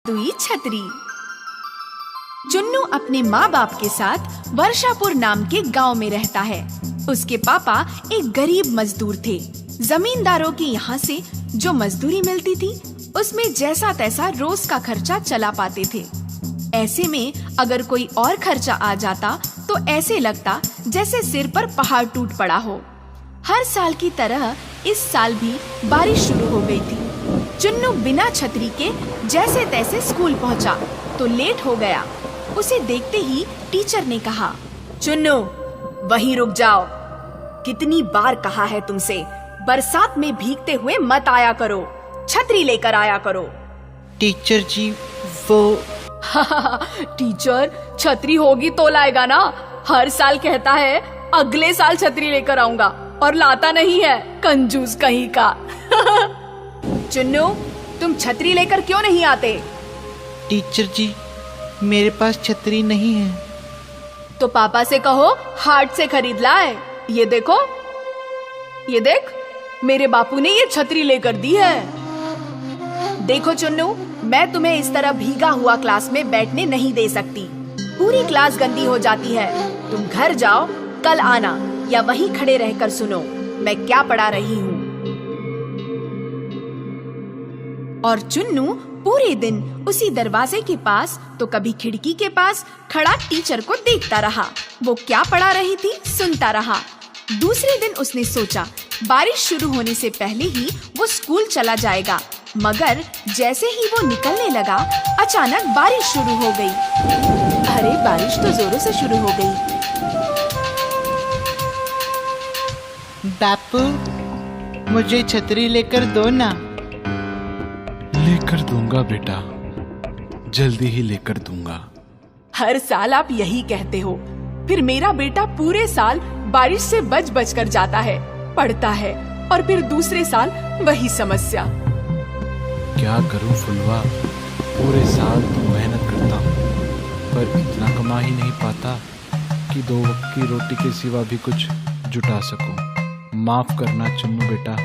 जादुई छतरी। चुन्नू अपने माँ बाप के साथ वर्षापुर नाम के गांव में रहता है। उसके पापा एक गरीब मजदूर थे। जमींदारों के यहाँ से जो मजदूरी मिलती थी उसमें जैसा तैसा रोज का खर्चा चला पाते थे। ऐसे में अगर कोई और खर्चा आ जाता तो ऐसे लगता जैसे सिर पर पहाड़ टूट पड़ा हो। हर साल की तरह इस साल भी बारिश शुरू हो गई थी। चुन्नू बिना छतरी के जैसे तैसे स्कूल पहुंचा तो लेट हो गया। उसे देखते ही टीचर ने कहा, चुन्नू वहीं रुक जाओ। कितनी बार कहा है तुमसे, बरसात में भीगते हुए मत आया करो, छतरी लेकर आया करो। टीचर जी वो टीचर छतरी होगी तो लाएगा ना। हर साल कहता है अगले साल छतरी लेकर आऊंगा और लाता नहीं है, कंजूस कहीं का। चुन्नू तुम छतरी लेकर क्यों नहीं आते? टीचर जी मेरे पास छतरी नहीं है। तो पापा से कहो हाट से खरीद लाए। ये देखो, ये देख, मेरे बापू ने ये छतरी लेकर दी है। देखो चुन्नू, मैं तुम्हें इस तरह भीगा हुआ क्लास में बैठने नहीं दे सकती। पूरी क्लास गंदी हो जाती है। तुम घर जाओ, कल आना या वहीं खड़े रहकर सुनो मैं क्या पढ़ा रही हूँ। और चुन्नू पूरे दिन उसी दरवाजे के पास तो कभी खिड़की के पास खड़ा टीचर को देखता रहा। वो क्या पढ़ा रही थी सुनता रहा। दूसरे दिन उसने सोचा बारिश शुरू होने से पहले ही वो स्कूल चला जाएगा, मगर जैसे ही वो निकलने लगा अचानक बारिश शुरू हो गई। अरे बारिश तो जोरों से शुरू हो गई। बापू मुझे छतरी लेकर दो ना। लेकर दूंगा बेटा, जल्दी ही लेकर दूंगा। हर साल आप यही कहते हो, फिर मेरा बेटा पूरे साल बारिश से बच बच कर जाता है, पढ़ता है और फिर दूसरे साल वही समस्या। क्या करूं फुलवा, पूरे साल तो मेहनत करता हूँ पर इतना कमा ही नहीं पाता कि 2 वक्त की रोटी के सिवा भी कुछ जुटा सकूं। माफ करना चुन्नू बेटा,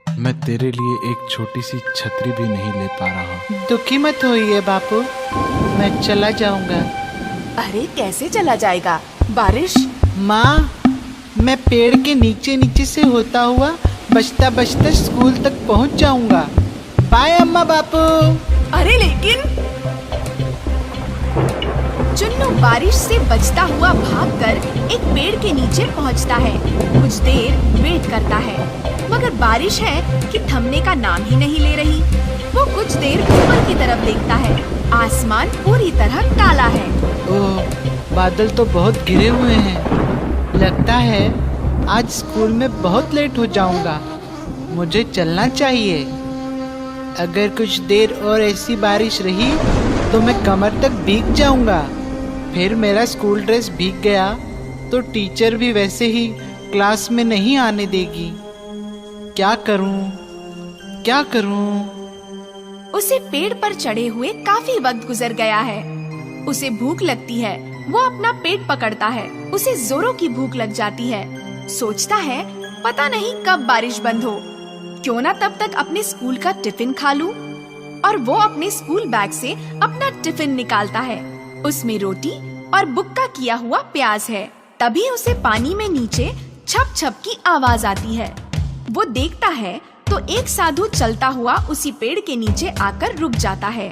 मैं तेरे लिए एक छोटी सी छतरी भी नहीं ले पा रहा। दुखी मत होइए बापू, मैं चला जाऊंगा। अरे कैसे चला जाएगा? बारिश। माँ मैं पेड़ के नीचे नीचे से होता हुआ बचता बचता स्कूल तक पहुंच जाऊंगा। बाय अम्मा बापू। अरे लेकिन चुन्नू बारिश से बचता हुआ भागकर एक पेड़ के नीचे पहुंचता है। कुछ देर वेट करता है, मगर बारिश है कि थमने का नाम ही नहीं ले रही। वो कुछ देर ऊपर की तरफ देखता है। आसमान पूरी तरह काला है। ओह, बादल तो बहुत घिरे हुए हैं। लगता है आज स्कूल में बहुत लेट हो जाऊंगा। मुझे चलना चाहिए। अगर कुछ देर और ऐसी बारिश रही तो मैं कमर तक भीग जाऊंगा। फिर मेरा स्कूल ड्रेस भीग गया तो टीचर भी वैसे ही क्लास में नहीं आने देगी। क्या करूं? क्या करूं? उसे पेड़ पर चढ़े हुए काफी वक्त गुजर गया है। उसे भूख लगती है। वो अपना पेट पकड़ता है। उसे जोरों की भूख लग जाती है। सोचता है पता नहीं कब बारिश बंद हो, क्यों ना तब तक अपने स्कूल का टिफिन खा लूं। और वो अपने स्कूल बैग से अपना टिफिन निकालता है। उसमें रोटी और बुक्का किया हुआ प्याज है। तभी उसे पानी में नीचे छप छप की आवाज आती है। वो देखता है तो एक साधु चलता हुआ उसी पेड़ के नीचे आकर रुक जाता है।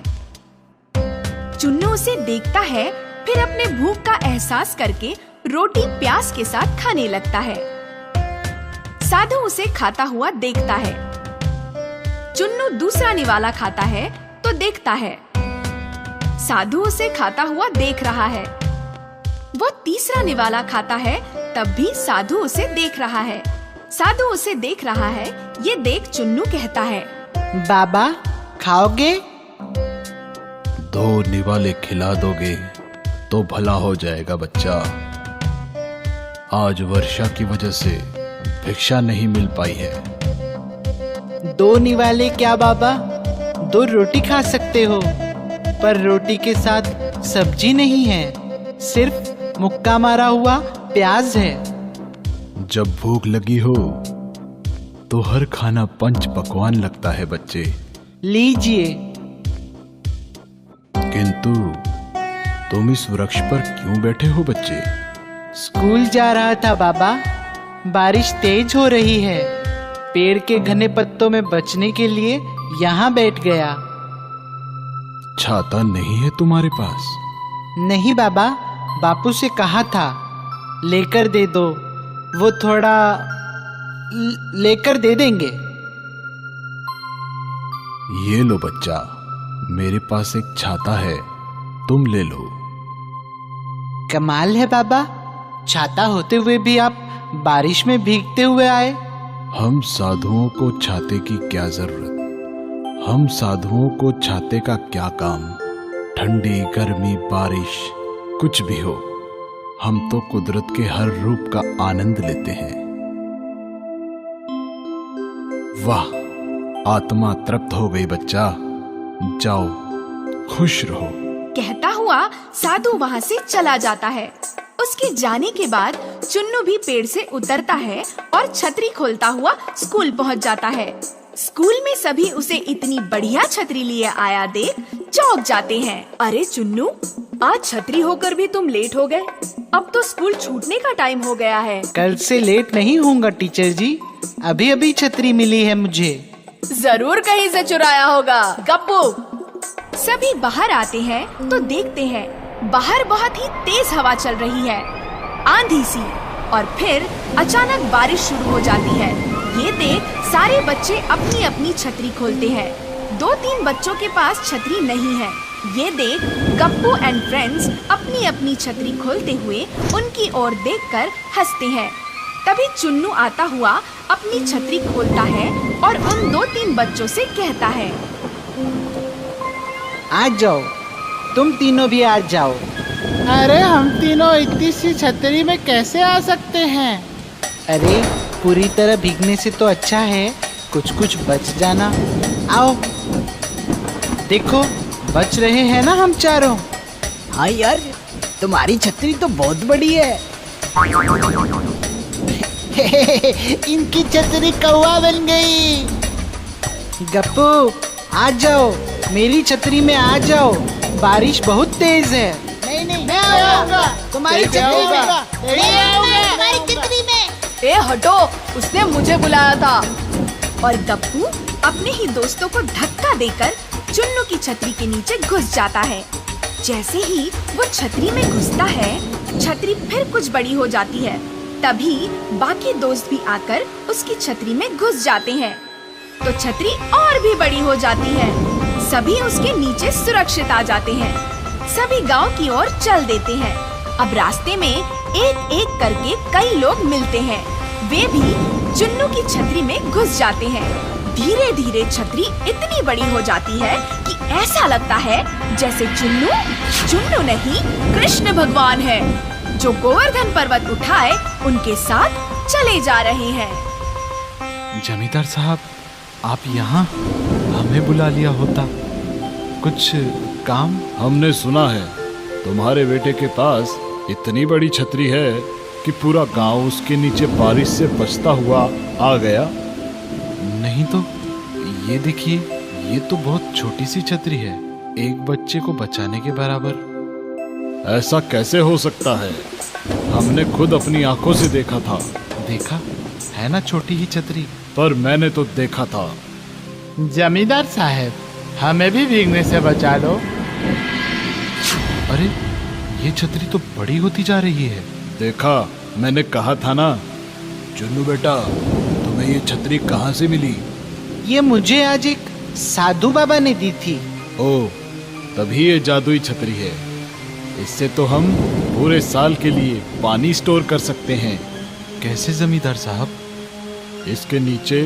चुन्नू उसे देखता है, फिर अपने भूख का एहसास करके रोटी प्याज के साथ खाने लगता है। साधु उसे खाता हुआ देखता है। चुन्नू दूसरा निवाला खाता है तो देखता है साधु उसे खाता हुआ देख रहा है। वो तीसरा निवाला खाता है, तब भी साधु उसे देख रहा है। साधु उसे देख रहा है, ये देख चुन्नू कहता है, बाबा खाओगे? 2 निवाले खिला दोगे तो भला हो जाएगा बच्चा। आज वर्षा की वजह से भिक्षा नहीं मिल पाई है। 2 निवाले क्या बाबा? 2 रोटी खा सकते हो, पर रोटी के साथ सब्जी नहीं है, सिर्फ मुक्का मारा हुआ प्याज है। जब भूख लगी हो तो हर खाना पंच पकवान लगता है बच्चे। लीजिए। किंतु तुम इस वृक्ष पर क्यों बैठे हो बच्चे? स्कूल जा रहा था बाबा। बारिश तेज हो रही है। पेड़ के घने पत्तों में बचने के लिए यहाँ बैठ गया। छाता नहीं है तुम्हारे पास? नहीं बाबा, बापू से कहा था लेकर दे दो। वो थोड़ा लेकर दे देंगे। ये लो बच्चा, मेरे पास एक छाता है, तुम ले लो। कमाल है बाबा, छाता होते हुए भी आप बारिश में भीगते हुए आए। हम साधुओं को छाते की क्या जरूरत? हम साधुओं को छाते का क्या काम? ठंडी, गर्मी, बारिश, कुछ भी हो, हम तो कुदरत के हर रूप का आनंद लेते हैं। वाह, आत्मा तृप्त हो गई बच्चा। जाओ, खुश रहो। कहता हुआ साधु वहाँ से चला जाता है। उसके जाने के बाद चुन्नू भी पेड़ से उतरता है और छतरी खोलता हुआ स्कूल पहुँच जाता है। स्कूल में सभी उसे इतनी बढ़िया छतरी लिए आया देख चौंक जाते हैं। अरे चुन्नू, आज छतरी होकर भी तुम लेट हो गए। अब तो स्कूल छूटने का टाइम हो गया है। कल से लेट नहीं होऊंगा टीचर जी। अभी अभी छतरी मिली है मुझे। जरूर कहीं से चुराया होगा गप्पू। सभी बाहर आते हैं तो देखते हैं बाहर बहुत ही तेज हवा चल रही है, आंधी सी, और फिर अचानक बारिश शुरू हो जाती है। ये देख सारे बच्चे अपनी अपनी छतरी खोलते हैं। 2-3 बच्चों के पास छतरी नहीं है। ये देख गप्पू एंड फ्रेंड्स अपनी अपनी छतरी खोलते हुए उनकी ओर देखकर हंसते हैं। तभी चुन्नू आता हुआ अपनी छतरी खोलता है और उन 2-3 बच्चों से कहता है, आ जाओ, तुम तीनों भी आ जाओ। अरे हम तीनों इतनी सी छतरी में कैसे आ सकते हैं? अरे पूरी तरह भीगने से तो अच्छा है कुछ कुछ बच जाना। आओ, देखो बच रहे हैं ना हम चारों। हाँ यार, तुम्हारी छतरी तो बहुत बड़ी है। इनकी छतरी कौवा बन गई। गप्पू आ जाओ, मेरी छतरी में आ जाओ, बारिश बहुत तेज है। नहीं मैं आऊंगा तुम्हारी छतरी में। ए हटो, उसने मुझे बुलाया था। और गप्पू अपने ही दोस्तों को धक्का देकर चुन्नू की छतरी के नीचे घुस जाता है। जैसे ही वो छतरी में घुसता है, छतरी फिर कुछ बड़ी हो जाती है। तभी बाकी दोस्त भी आकर उसकी छतरी में घुस जाते हैं, तो छतरी और भी बड़ी हो जाती है। सभी उसके नीचे सुरक्षित आ जाते हैं। सभी गांव की ओर चल देते हैं। अब रास्ते में एक एक करके कई लोग मिलते हैं। वे भी चुन्नू की छतरी में घुस जाते हैं। धीरे धीरे छतरी इतनी बड़ी हो जाती है कि ऐसा लगता है जैसे चुन्नू नहीं, कृष्ण भगवान है, जो गोवर्धन पर्वत उठाए उनके साथ चले जा रहे हैं। जमींदार साहब, आप यहाँ? हमें बुला लिया होता, कुछ काम? हमने सुना है तुम्हारे बेटे के पास इतनी बड़ी छतरी है कि पूरा गांव उसके नीचे बारिश से बचता हुआ आ गया। नहीं तो ये देखिए, ये तो बहुत छोटी सी छतरी है, एक बच्चे को बचाने के बराबर। ऐसा कैसे हो सकता है? हमने खुद अपनी आंखों से देखा था। देखा है ना, छोटी ही छतरी। पर मैंने तो देखा था। जमींदार साहब, हमें भी भीगने से बचा लो। अरे ये छतरी तो बड़ी होती जा रही है। देखा, मैंने कहा था ना। चुन्नू बेटा, तुम्हें ये छतरी कहाँ से मिली? ये मुझे आज एक साधु बाबा ने दी थी। ओह, तभी ये जादुई छतरी है। इससे तो हम पूरे साल के लिए पानी स्टोर कर सकते हैं। कैसे जमींदार साहब? इसके नीचे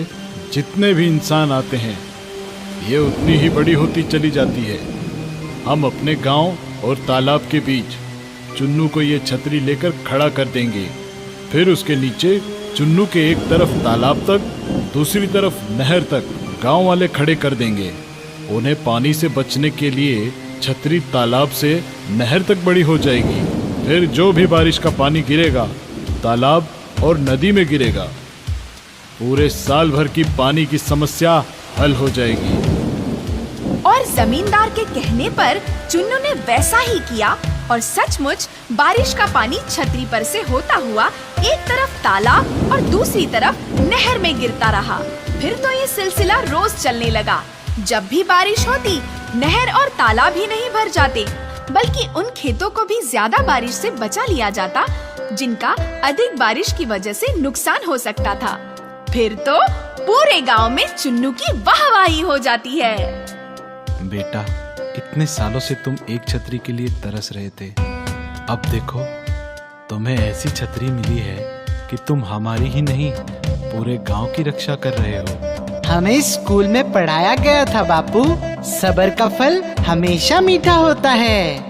जितने भी इंसान आते हैं, ये उतनी ही बड़ी होती चली जाती है। हम अपने गांव और तालाब के बीच चुन्नू को ये छतरी लेकर खड़ा कर देंगे। फिर उसके नीचे चुन्नू के एक तरफ तालाब तक, दूसरी तरफ नहर तक गांव वाले खड़े कर देंगे। उन्हें पानी से बचने के लिए छतरी तालाब से नहर तक बड़ी हो जाएगी। फिर जो भी बारिश का पानी गिरेगा, तालाब और नदी में गिरेगा। पूरे साल भर की पानी की समस्या हल हो जाएगी। और पर जमींदार के कहने पर चुन्नू ने वैसा ही किया और सचमुच बारिश का पानी छतरी पर से होता हुआ एक तरफ तालाब और दूसरी तरफ नहर में गिरता रहा। फिर तो ये सिलसिला रोज चलने लगा। जब भी बारिश होती, नहर और तालाब ही नहीं भर जाते, बल्कि उन खेतों को भी ज्यादा बारिश से बचा लिया जाता जिनका अधिक बारिश की वजह से नुकसान हो सकता था। फिर तो पूरे गांव में चुन्नू की वाहवाही हो जाती है। बेटा, इतने सालों से तुम एक छतरी के लिए तरस रहे थे। अब देखो, तुम्हें ऐसी छतरी मिली है कि तुम हमारी ही नहीं, पूरे गांव की रक्षा कर रहे हो। हमें स्कूल में पढ़ाया गया था बापू, सब्र का फल हमेशा मीठा होता है।